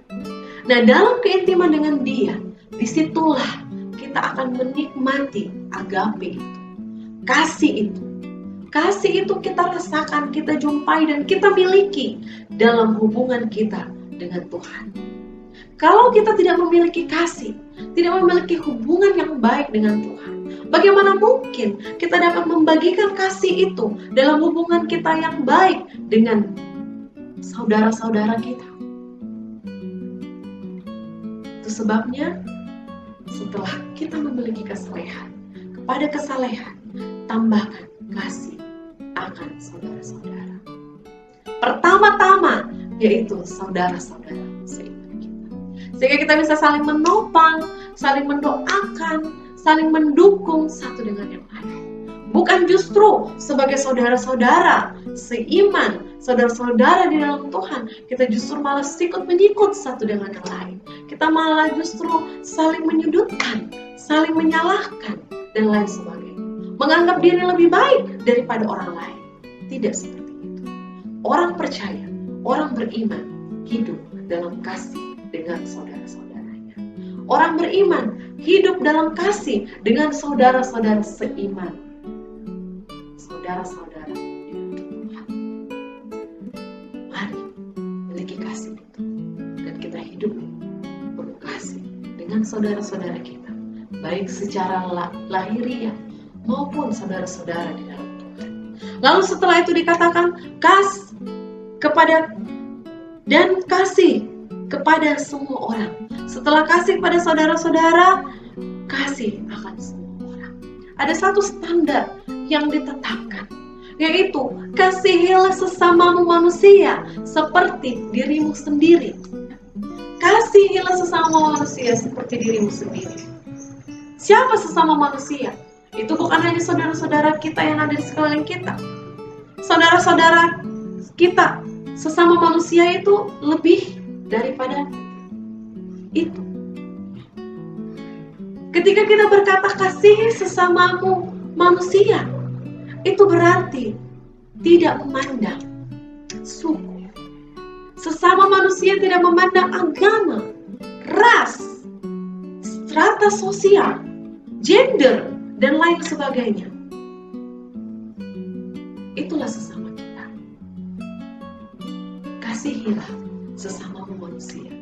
Nah, dalam keintiman dengan Dia, disitulah kita akan menikmati agape itu, kasih itu. Kasih itu kita rasakan, kita jumpai, dan kita miliki dalam hubungan kita dengan Tuhan. Kalau kita tidak memiliki kasih, tidak memiliki hubungan yang baik dengan Tuhan, bagaimana mungkin kita dapat membagikan kasih itu dalam hubungan kita yang baik dengan saudara-saudara kita? Itu sebabnya setelah kita memiliki kesalehan, kepada kesalehan tambahkan kasih akan saudara-saudara. Pertama-tama yaitu saudara-saudara seiman kita. Sehingga kita bisa saling menopang, saling mendoakan, saling mendukung satu dengan yang lain. Bukan justru sebagai saudara-saudara seiman, saudara-saudara di dalam Tuhan, kita justru malah sikut-menyikut satu dengan yang lain. Kita malah justru saling menyudutkan, saling menyalahkan, dan lain sebagainya. Menganggap diri lebih baik daripada orang lain. Tidak seperti itu. Orang percaya, orang beriman, hidup dalam kasih dengan saudara-saudaranya. Orang beriman, hidup dalam kasih dengan saudara-saudara seiman. Saudara-saudara di dalam Tuhan. Mari miliki kasih itu. Dan kita hidup penuh kasih dengan saudara-saudara kita. Baik secara lahiriah maupun saudara-saudara di dalam Tuhan. Lalu setelah itu dikatakan kasih kepada semua orang. Setelah kasih kepada saudara-saudara, kasih akan semua orang. Ada satu standar yang ditetapkan, yaitu kasihilah sesamamu manusia seperti dirimu sendiri. Kasihilah sesama manusia seperti dirimu sendiri. Siapa sesama manusia? Itu bukan hanya saudara-saudara kita yang ada di sekeliling kita. Saudara-saudara kita, sesama manusia itu lebih daripada itu. Ketika kita berkata kasihi sesamamu manusia, itu berarti tidak memandang suku. Sesama manusia tidak memandang agama, ras, strata sosial, gender, dan lain sebagainya. Itulah sesama kita. Kasihilah sesamamu manusia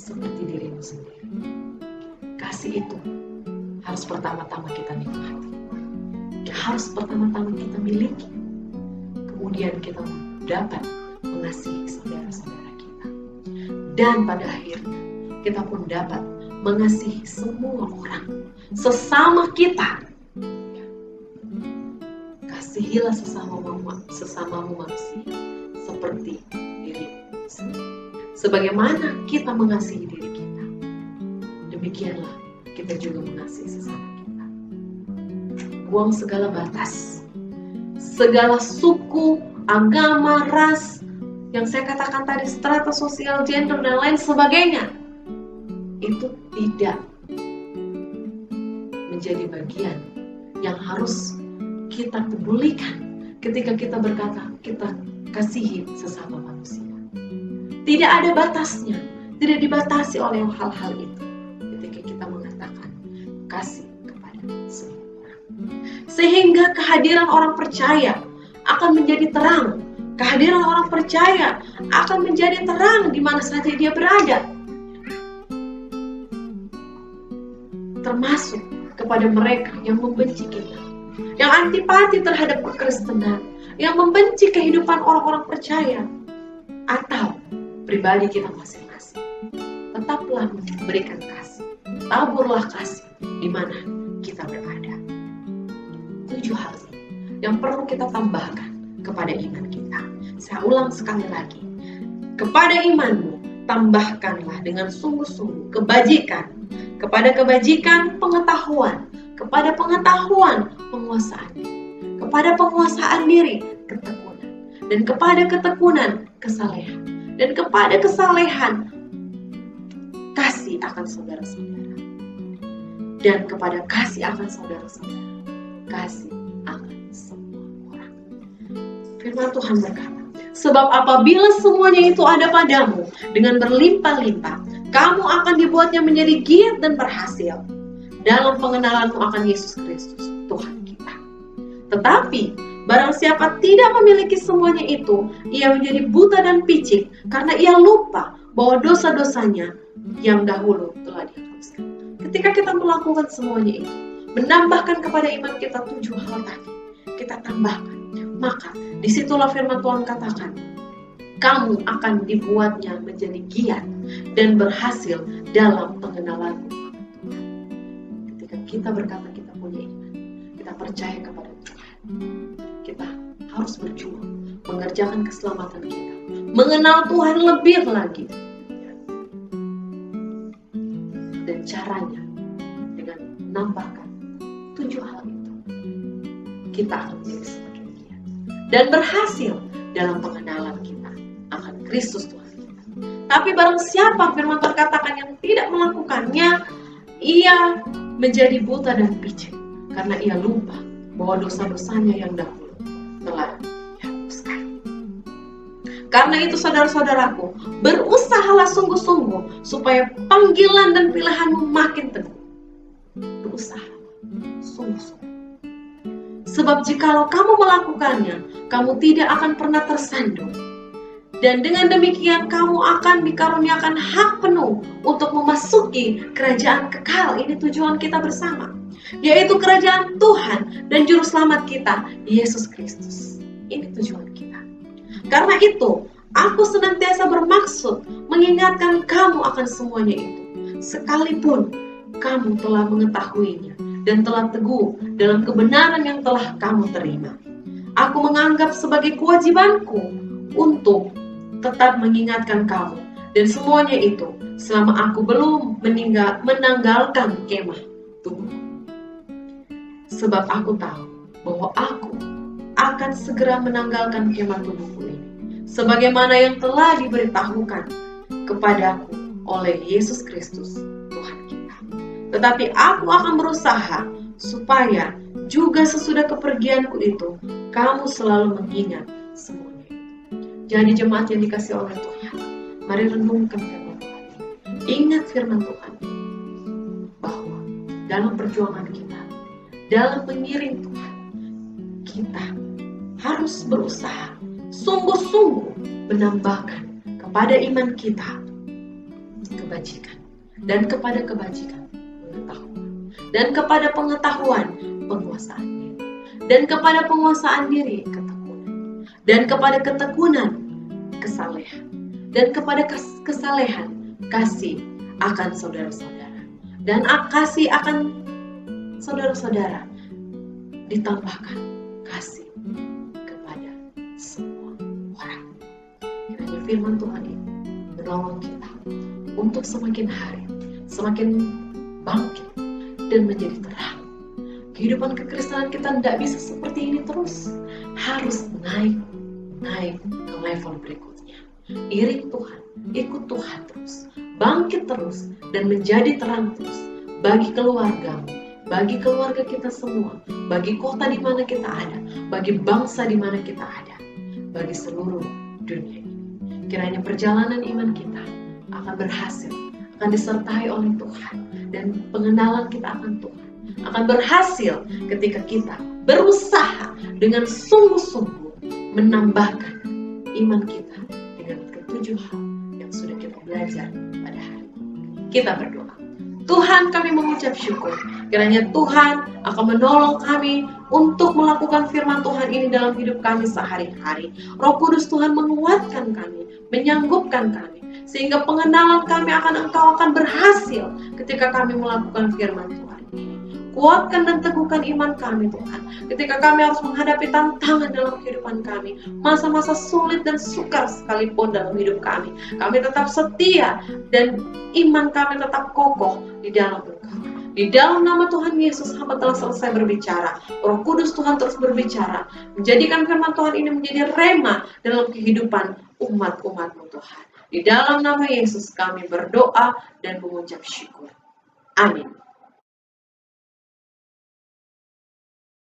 seperti dirimu sendiri. Kasih itu harus pertama-tama kita nikmati. Harus pertama-tama kita miliki. Kemudian kita dapat mengasihi saudara-saudara kita. Dan pada akhirnya kita pun dapat mengasihi semua orang, sesama kita. Kasihilah sesamamu manusia seperti dirimu sendiri. Sebagaimana kita mengasihi diri kita, demikianlah kita juga mengasihi sesama kita. Buang segala batas, segala suku, agama, ras, yang saya katakan tadi, strata sosial, gender, dan lain sebagainya. Itu tidak menjadi bagian yang harus kita pedulikan ketika kita berkata kita kasihi sesama manusia. Tidak ada batasnya, tidak dibatasi oleh hal-hal itu ketika kita mengatakan kasih kepada semua orang. Sehingga kehadiran orang percaya akan menjadi terang. Kehadiran orang percaya akan menjadi terang di mana saja dia berada. Termasuk kepada mereka yang membenci kita, yang antipati terhadap kekristenan, yang membenci kehidupan orang-orang percaya, atau pribadi kita masing-masing. Tetaplah memberikan kasih, taburlah kasih di mana kita berada. 7 hal yang perlu kita tambahkan kepada iman kita. Saya ulang sekali lagi, kepada imanmu tambahkanlah dengan sungguh-sungguh kebajikan, kepada kebajikan pengetahuan, kepada pengetahuan penguasaan diri, kepada penguasaan diri ketekunan, dan kepada ketekunan kesalehan, dan kepada kesalehan kasih akan saudara-saudara, dan kepada kasih akan saudara-saudara kasih akan semua orang. Firman Tuhan berkata, sebab apabila semuanya itu ada padamu dengan berlimpah-limpah, kamu akan dibuatnya menjadi giat dan berhasil dalam pengenalanmu akan Yesus Kristus, Tuhan kita. Tetapi, barang siapa tidak memiliki semuanya itu, ia menjadi buta dan picik, karena ia lupa bahwa dosa-dosanya yang dahulu telah dihapuskan. Ketika kita melakukan semuanya itu, menambahkan kepada iman kita 7 hal tadi, kita tambahkan, maka disitulah firman Tuhan katakan, kamu akan dibuatnya menjadi giat dan berhasil dalam pengenalanmu. Ketika kita berkata kita punya iman, kita percaya kepada Tuhan, kita harus berjuang mengerjakan keselamatan kita, mengenal Tuhan lebih lagi. Dan caranya dengan menambahkan 7 hal itu, kita akan menjadi semakin giat dan berhasil dalam pengenalan kita akan Kristus Tuhan kita. Tapi barang siapa firman Tuhan katakan yang tidak melakukannya, ia menjadi buta dan picik karena ia lupa bahwa dosa-dosanya yang dahulu telah dihapuskan. Karena itu saudara-saudaraku, berusahalah sungguh-sungguh supaya panggilan dan pilihanmu makin teguh. Berusaha sungguh-sungguh. Sebab jikalau kamu melakukannya, kamu tidak akan pernah tersandung. Dan dengan demikian kamu akan dikaruniakan hak penuh untuk memasuki kerajaan kekal. Ini tujuan kita bersama, yaitu kerajaan Tuhan dan Juru Selamat kita, Yesus Kristus. Ini tujuan kita. Karena itu, aku senantiasa bermaksud mengingatkan kamu akan semuanya itu, sekalipun kamu telah mengetahuinya dan telah teguh dalam kebenaran yang telah kamu terima. Aku menganggap sebagai kewajibanku untuk tetap mengingatkan kamu dan semuanya itu selama aku belum menanggalkan kemah tubuh. Sebab aku tahu bahwa aku akan segera menanggalkan kemah tubuhku ini, sebagaimana yang telah diberitahukan kepadaku oleh Yesus Kristus Tuhan kita. Tetapi aku akan berusaha supaya juga sesudah kepergianku itu kamu selalu mengingat semuanya. Jadi jemaat yang dikasih oleh Tuhan, mari renungkan firman Tuhan. Ingat firman Tuhan bahwa dalam perjuangan kita, dalam mengiring Tuhan, kita harus berusaha sungguh-sungguh menambahkan kepada iman kita kebajikan, dan kepada kebajikan pengetahuan, dan kepada pengetahuan penguasaan diri, dan kepada penguasaan diri ketekunan, dan kepada ketekunan kesalehan, dan kepada kesalehan kasih akan saudara-saudara, dan kasih akan saudara-saudara ditambahkan kasih kepada semua orang. Kiranya firman Tuhan ini menolong kita untuk semakin hari semakin bangkit dan menjadi terang. Kehidupan kekristenan kita tidak bisa seperti ini terus, harus naik ke level berikutnya. Iring Tuhan, ikut Tuhan terus, bangkit terus, dan menjadi terang terus bagi keluargamu, bagi keluarga kita semua, bagi kota di mana kita ada, bagi bangsa di mana kita ada, bagi seluruh dunia ini. Kiranya perjalanan iman kita akan berhasil, akan disertai oleh Tuhan, dan pengenalan kita akan Tuhan akan berhasil ketika kita berusaha dengan sungguh-sungguh menambahkan iman kita dengan ketujuh hal yang sudah kita belajar pada hari ini. Kita berdoa. Tuhan, kami mengucap syukur kiranya Tuhan akan menolong kami untuk melakukan firman Tuhan ini dalam hidup kami sehari-hari. Roh Kudus Tuhan menguatkan kami, menyanggupkan kami, sehingga pengenalan kami akan Engkau akan berhasil ketika kami melakukan firman Tuhan ini. Kuatkan dan teguhkan iman kami Tuhan, ketika kami harus menghadapi tantangan dalam kehidupan kami, masa-masa sulit dan sukar sekalipun dalam hidup kami. Kami tetap setia dan iman kami tetap kokoh di dalam Engkau. Di dalam nama Tuhan Yesus, hamba telah selesai berbicara. Roh Kudus Tuhan terus berbicara, menjadikan firman Tuhan ini menjadi rema dalam kehidupan umat-umat-Mu Tuhan. Di dalam nama Yesus kami berdoa dan mengucap syukur. Amin.